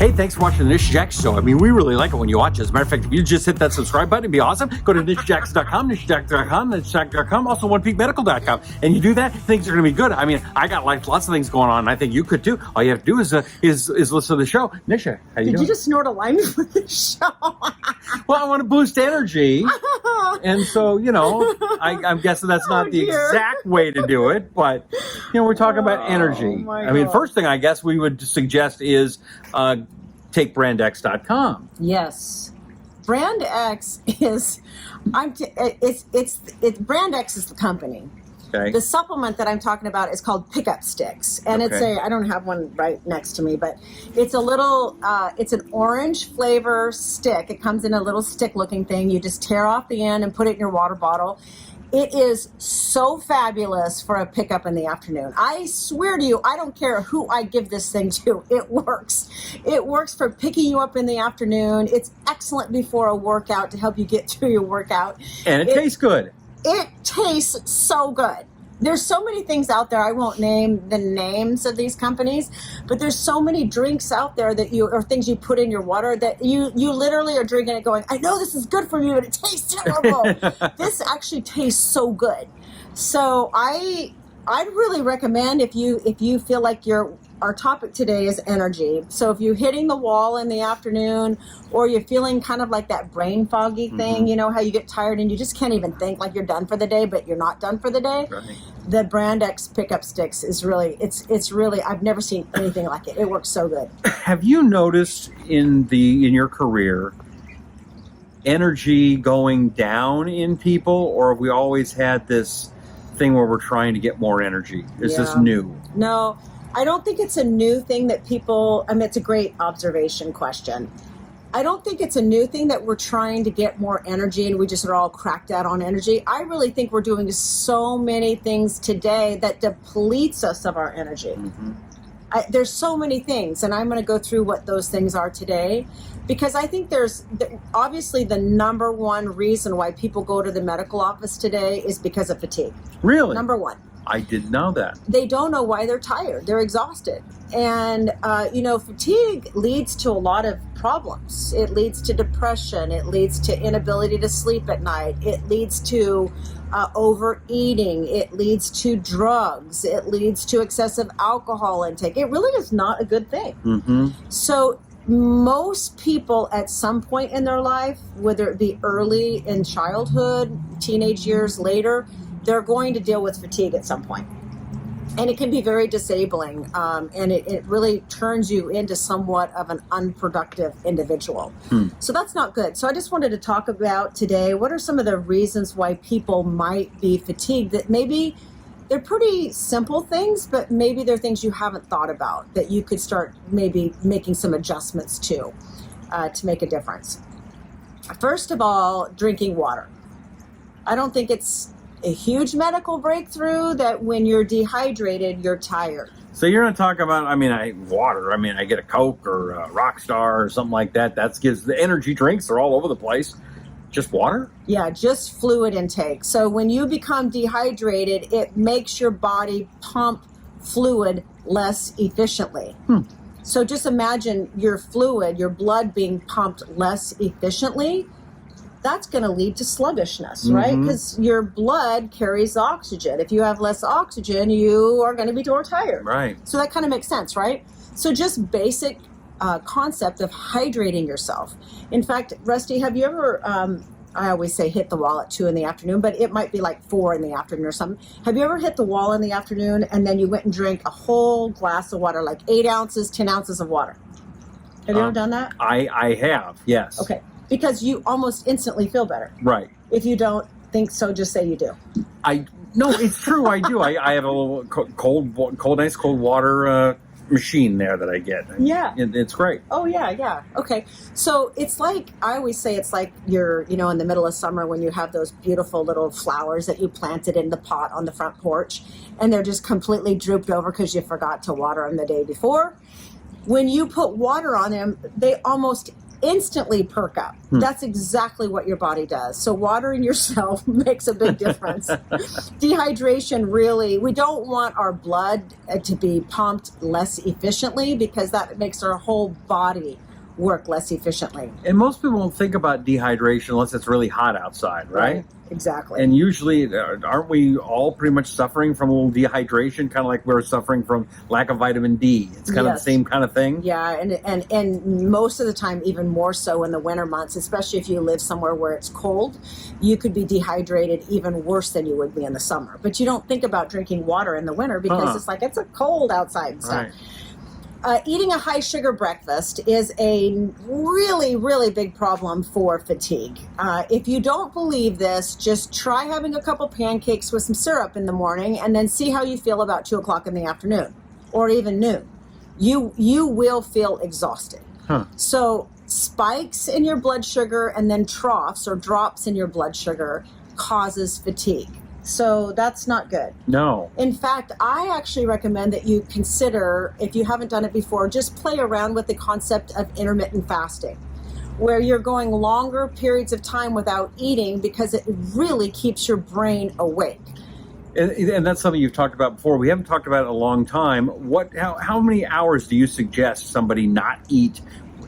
Hey, thanks for watching the Nisha Jackson Show. I mean, we really like it when you watch it. As a matter of fact, if you just hit that subscribe button, it'd be awesome. Go to NishaJackson.com, NishaJackson.com, also OnePeakMedical.com. And you do that, things are going to be good. I mean, I got lots of things going on, and I think you could too. All you have to do is listen to the show. Nisha, how you doing? Did you just snort a line for the show? Well, I want to boost energy. And so, I'm guessing that's not the exact way to do it, but, we're talking about energy. I mean, first thing I guess we would suggest is take brandx.com. Yes. Brand X is, Brand X is the company. Okay. The supplement that I'm talking about is called Pickup Sticks. And I don't have one right next to me, but it's a little, it's an orange flavor stick. It comes in a little stick looking thing. You just tear off the end and put it in your water bottle. It is so fabulous for a pickup in the afternoon. I swear to you, I don't care who I give this thing to. It works. It works for picking you up in the afternoon. It's excellent before a workout to help you get through your workout. And it tastes good. It tastes so good. There's so many things out there. I won't name the names of these companies, but there's so many drinks out there or things you put in your water that you literally are drinking it going, I know this is good for you, but it tastes terrible. This actually tastes so good. So I'd really recommend if you feel like our topic today is energy. So if you're hitting the wall in the afternoon or you're feeling kind of like that brain foggy thing, how you get tired and you just can't even think like you're done for the day, but you're not done for the day. Right. The Brand X Pickup Sticks is really, it's really, I've never seen anything like it. It works so good. Have you noticed in your career energy going down in people, or have we always had this thing where we're trying to get more energy? Is this new? No, I don't think it's a new thing that people, it's a great observation question. I don't think it's a new thing that we're trying to get more energy and we just are all cracked out on energy. I really think we're doing so many things today that depletes us of our energy. There's so many things, and I'm going to go through what those things are today, because I think there's obviously the number one reason why people go to the medical office today is because of fatigue. Really? Number one. I didn't know that. They don't know why they're tired. They're exhausted. And, fatigue leads to a lot of problems. It leads to depression. It leads to inability to sleep at night. It leads to overeating. It leads to drugs. It leads to excessive alcohol intake. It really is not a good thing. So most people at some point in their life, whether it be early in childhood, teenage years, later, they're going to deal with fatigue at some point. And it can be very disabling, and it really turns you into somewhat of an unproductive individual. So that's not good. So I just wanted to talk about today, what are some of the reasons why people might be fatigued, that maybe they're pretty simple things, but maybe they're things you haven't thought about that you could start maybe making some adjustments to make a difference. First of all, drinking water. I don't think it's a huge medical breakthrough that when you're dehydrated, you're tired. So you're not talking about, water. I get a Coke or a Rockstar or something like that. That gives the energy drinks. They're all over the place. Just water? Yeah, just fluid intake. So when you become dehydrated, it makes your body pump fluid less efficiently. So just imagine your fluid, your blood being pumped less efficiently. That's going to lead to sluggishness, right? Because your blood carries oxygen. If you have less oxygen, you are going to be more tired. Right. So that kind of makes sense, right? So just basic concept of hydrating yourself. In fact, Rusty, have you ever, I always say hit the wall at 2 in the afternoon, but it might be like 4 in the afternoon or something. Have you ever hit the wall in the afternoon and then you went and drank a whole glass of water, like 8 ounces, 10 ounces of water? Have you ever done that? I have, yes. Okay. Because you almost instantly feel better. Right. If you don't think so, just say you do. No, it's true. I do. I have a little nice cold water machine there that I get. Yeah. It's great. Oh, yeah. Okay. So it's like, I always say it's like you're, in the middle of summer when you have those beautiful little flowers that you planted in the pot on the front porch and they're just completely drooped over because you forgot to water them the day before. When you put water on them, they almost instantly perk up. That's exactly what your body does. So watering yourself makes a big difference. Dehydration, really, we don't want our blood to be pumped less efficiently because that makes our whole body work less efficiently. And most people don't think about dehydration unless it's really hot outside, right? Exactly. And usually, aren't we all pretty much suffering from a little dehydration, kind of like we're suffering from lack of vitamin D? It's kind of the same kind of thing. Yeah, and most of the time, even more so in the winter months, especially if you live somewhere where it's cold, you could be dehydrated even worse than you would be in the summer. But you don't think about drinking water in the winter because it's like it's a cold outside and stuff. Right. Eating a high sugar breakfast is a really, really big problem for fatigue. If you don't believe this, just try having a couple pancakes with some syrup in the morning and then see how you feel about 2 o'clock in the afternoon or even noon. You will feel exhausted. So spikes in your blood sugar and then troughs or drops in your blood sugar causes fatigue. So that's not good. No. In fact, I actually recommend that you consider, if you haven't done it before, just play around with the concept of intermittent fasting, where you're going longer periods of time without eating because it really keeps your brain awake. And that's something you've talked about before. We haven't talked about it in a long time. How many hours do you suggest somebody not eat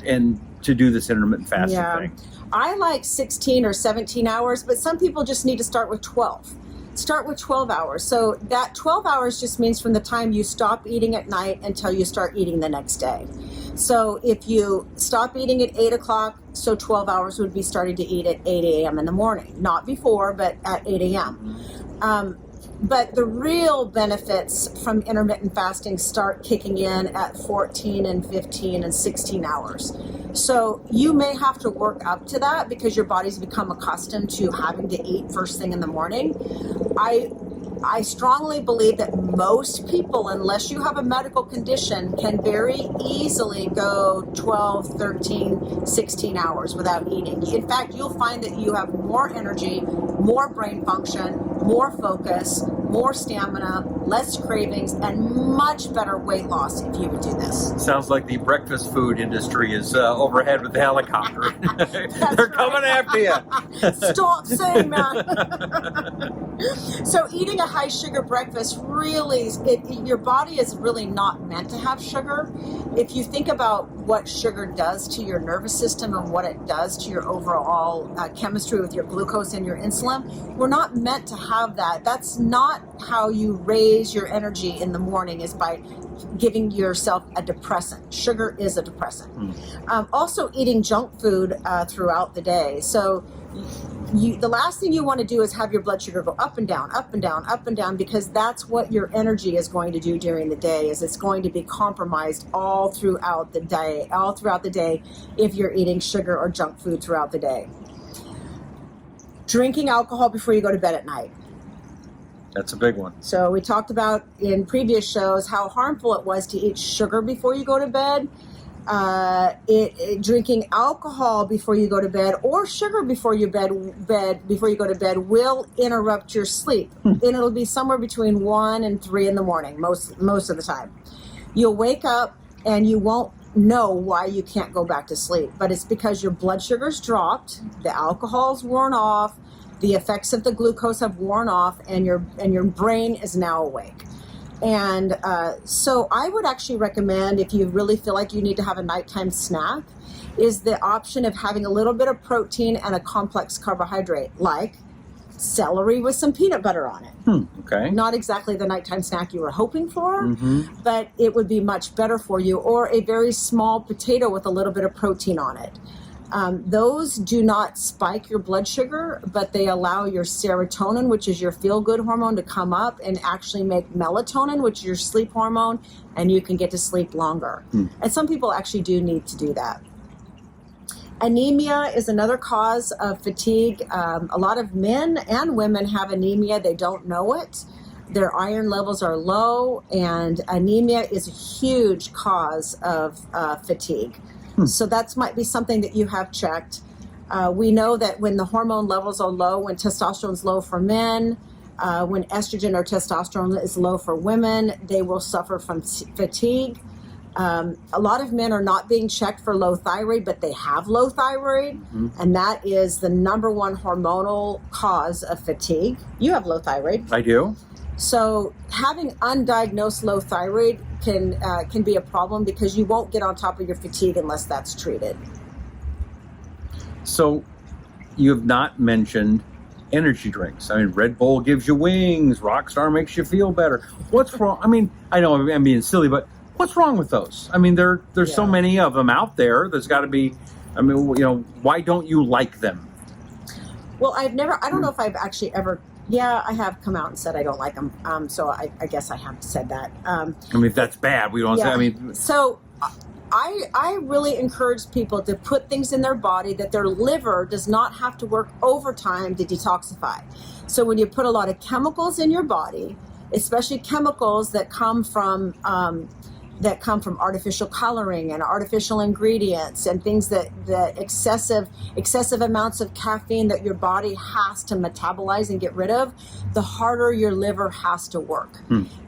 and to do this intermittent fasting thing? I like 16 or 17 hours, but some people just need to start with 12. Start with 12 hours. So that 12 hours just means from the time you stop eating at night until you start eating the next day. So if you stop eating at 8 o'clock, so 12 hours would be starting to eat at 8 a.m. in the morning. Not before, but at 8 a.m. But the real benefits from intermittent fasting start kicking in at 14 and 15 and 16 hours. So you may have to work up to that because your body's become accustomed to having to eat first thing in the morning. I strongly believe that most people, unless you have a medical condition, can very easily go 12, 13, 16 hours without eating. In fact, you'll find that you have more energy, more brain function, more focus, more stamina, less cravings, and much better weight loss if you would do this. Sounds like the breakfast food industry is overhead with the helicopter. They're coming after you. Stop saying that. So eating a high sugar breakfast really, your body is really not meant to have sugar. If you think about what sugar does to your nervous system and what it does to your overall chemistry with your glucose and your insulin, we're not meant to have that. That's not how you raise your energy in the morning, is by giving yourself a depressant. Sugar is a depressant. Also eating junk food throughout the day. So the last thing you want to do is have your blood sugar go up and down, up and down, up and down, because that's what your energy is going to do during the day. Is it's going to be compromised all throughout the day if you're eating sugar or junk food throughout the day. Drinking alcohol before you go to bed at night. That's a big one. So we talked about in previous shows how harmful it was to eat sugar before you go to bed. Drinking alcohol before you go to bed or sugar before you go to bed will interrupt your sleep, and it'll be somewhere between 1 and 3 in the morning most of the time. You'll wake up and you won't know why you can't go back to sleep, but it's because your blood sugar's dropped, the alcohol's worn off, the effects of the glucose have worn off, and your brain is now awake. And so I would actually recommend, if you really feel like you need to have a nighttime snack, is the option of having a little bit of protein and a complex carbohydrate, like celery with some peanut butter on it. Okay. Not exactly the nighttime snack you were hoping for, but it would be much better for you. Or a very small potato with a little bit of protein on it. Those do not spike your blood sugar, but they allow your serotonin, which is your feel-good hormone, to come up and actually make melatonin, which is your sleep hormone, and you can get to sleep longer. And some people actually do need to do that. Anemia is another cause of fatigue. A lot of men and women have anemia. They don't know it. Their iron levels are low, and anemia is a huge cause of fatigue. So that might be something that you have checked. We know that when the hormone levels are low, when testosterone is low for men, when estrogen or testosterone is low for women, they will suffer from fatigue. A lot of men are not being checked for low thyroid, but they have low thyroid, and that is the number one hormonal cause of fatigue. You have low thyroid. I do. So having undiagnosed low thyroid can be a problem because you won't get on top of your fatigue unless that's treated. So you have not mentioned energy drinks. I mean, Red Bull gives you wings. Rockstar makes you feel better. What's wrong? I mean, I know I'm being silly, but what's wrong with those? I mean, there's so many of them out there. There's got to be, I mean, why don't you like them? Well, I don't know if I've actually ever, I have come out and said I don't like them. So I guess I have said that. I mean, if that's bad, we don't say, I mean. So I really encourage people to put things in their body that their liver does not have to work overtime to detoxify. So when you put a lot of chemicals in your body, especially chemicals that come from artificial coloring and artificial ingredients and things that excessive amounts of caffeine that your body has to metabolize and get rid of, the harder your liver has to work.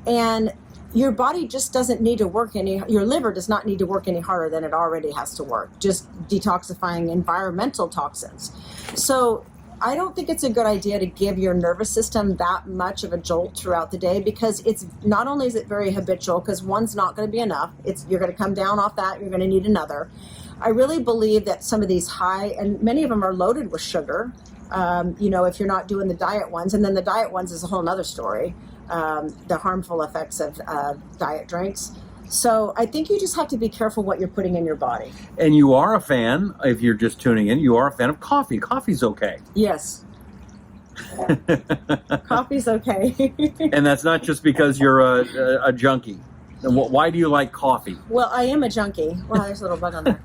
And your body just doesn't need to work your liver does not need to work any harder than it already has to work, just detoxifying environmental toxins. So I don't think it's a good idea to give your nervous system that much of a jolt throughout the day, because it's not only is it very habitual, because one's not going to be enough. You're going to come down off that. You're going to need another. I really believe that some of these and many of them are loaded with sugar, if you're not doing the diet ones. And then the diet ones is a whole nother story, the harmful effects of diet drinks. So I think you just have to be careful what you're putting in your body. And you are a fan, if you're just tuning in, you are a fan of coffee. Coffee's okay. Yes. Coffee's okay. And that's not just because you're a junkie. Why do you like coffee? Well, I am a junkie. Well, there's a little bug on there.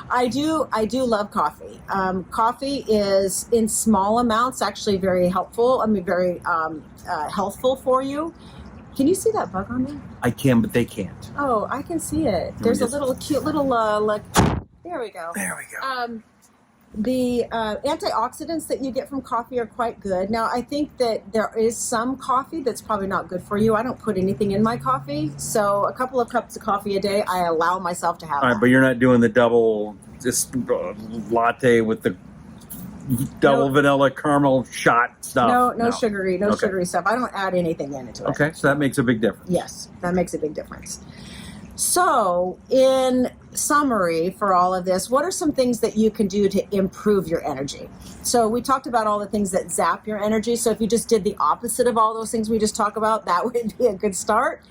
I do love coffee. Coffee is in small amounts actually very helpful. I mean, very healthful for you. Can you see that bug on there? I can, but they can't. Oh, I can see it. There's a little cute little there we go. There we go. The antioxidants that you get from coffee are quite good. Now, I think that there is some coffee that's probably not good for you. I don't put anything in my coffee, so a couple of cups of coffee a day, I allow myself to have. All right, but you're not doing the double latte with the double vanilla caramel shot stuff. No sugary stuff. I don't add anything into it. Okay, so that makes a big difference. Yes, that makes a big difference. So, in summary for all of this, what are some things that you can do to improve your energy? So we talked about all the things that zap your energy. So if you just did the opposite of all those things we just talked about, that would be a good start.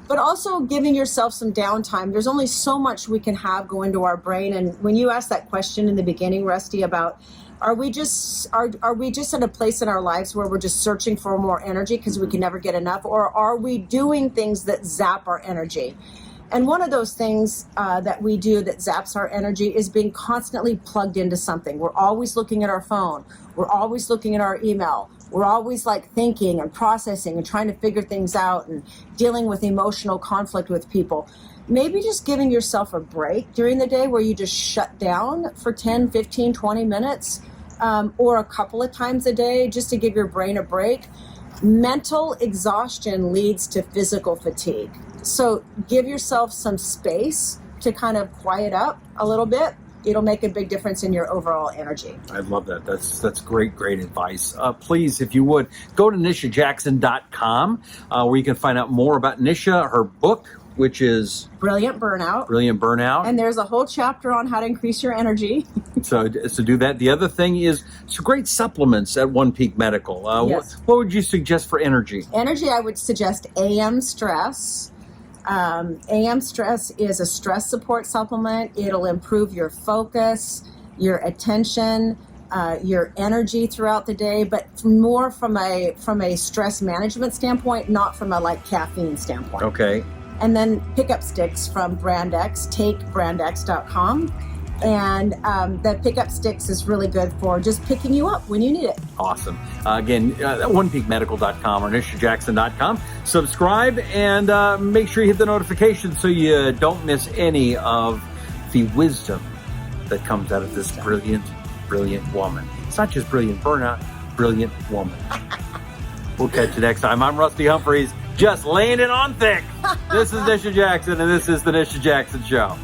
But also giving yourself some downtime. There's only so much we can have go into our brain. And when you asked that question in the beginning, Rusty, about are we just at a place in our lives where we're just searching for more energy because we can never get enough? Or are we doing things that zap our energy? And one of those things that we do that zaps our energy is being constantly plugged into something. We're always looking at our phone. We're always looking at our email. We're always thinking and processing and trying to figure things out and dealing with emotional conflict with people. Maybe just giving yourself a break during the day where you just shut down for 10, 15, 20 minutes or a couple of times a day just to give your brain a break. Mental exhaustion leads to physical fatigue. So give yourself some space to kind of quiet up a little bit. It'll make a big difference in your overall energy. I love that. That's great advice. Please, if you would, go to NishaJackson.com where you can find out more about Nisha, her book, which is Brilliant Burnout. And there's a whole chapter on how to increase your energy. So do that. The other thing is some great supplements at One Peak Medical. Yes. What would you suggest for energy? Energy, I would suggest AM Stress. AM Stress is a stress support supplement. It'll improve your focus, your attention, your energy throughout the day, but more from a stress management standpoint, not from a caffeine standpoint. Okay. And then pickup sticks from Brand X, takebrandx.com. And the pickup sticks is really good for just picking you up when you need it. Awesome. Again, onepeakmedical.com or nishajackson.com. Subscribe and make sure you hit the notification so you don't miss any of the wisdom that comes out of this brilliant woman. It's not just brilliant burnout, brilliant woman. We'll catch you next time. I'm Rusty Humphries. just laying it on thick. This is Nisha Jackson, and this is the Nisha Jackson Show.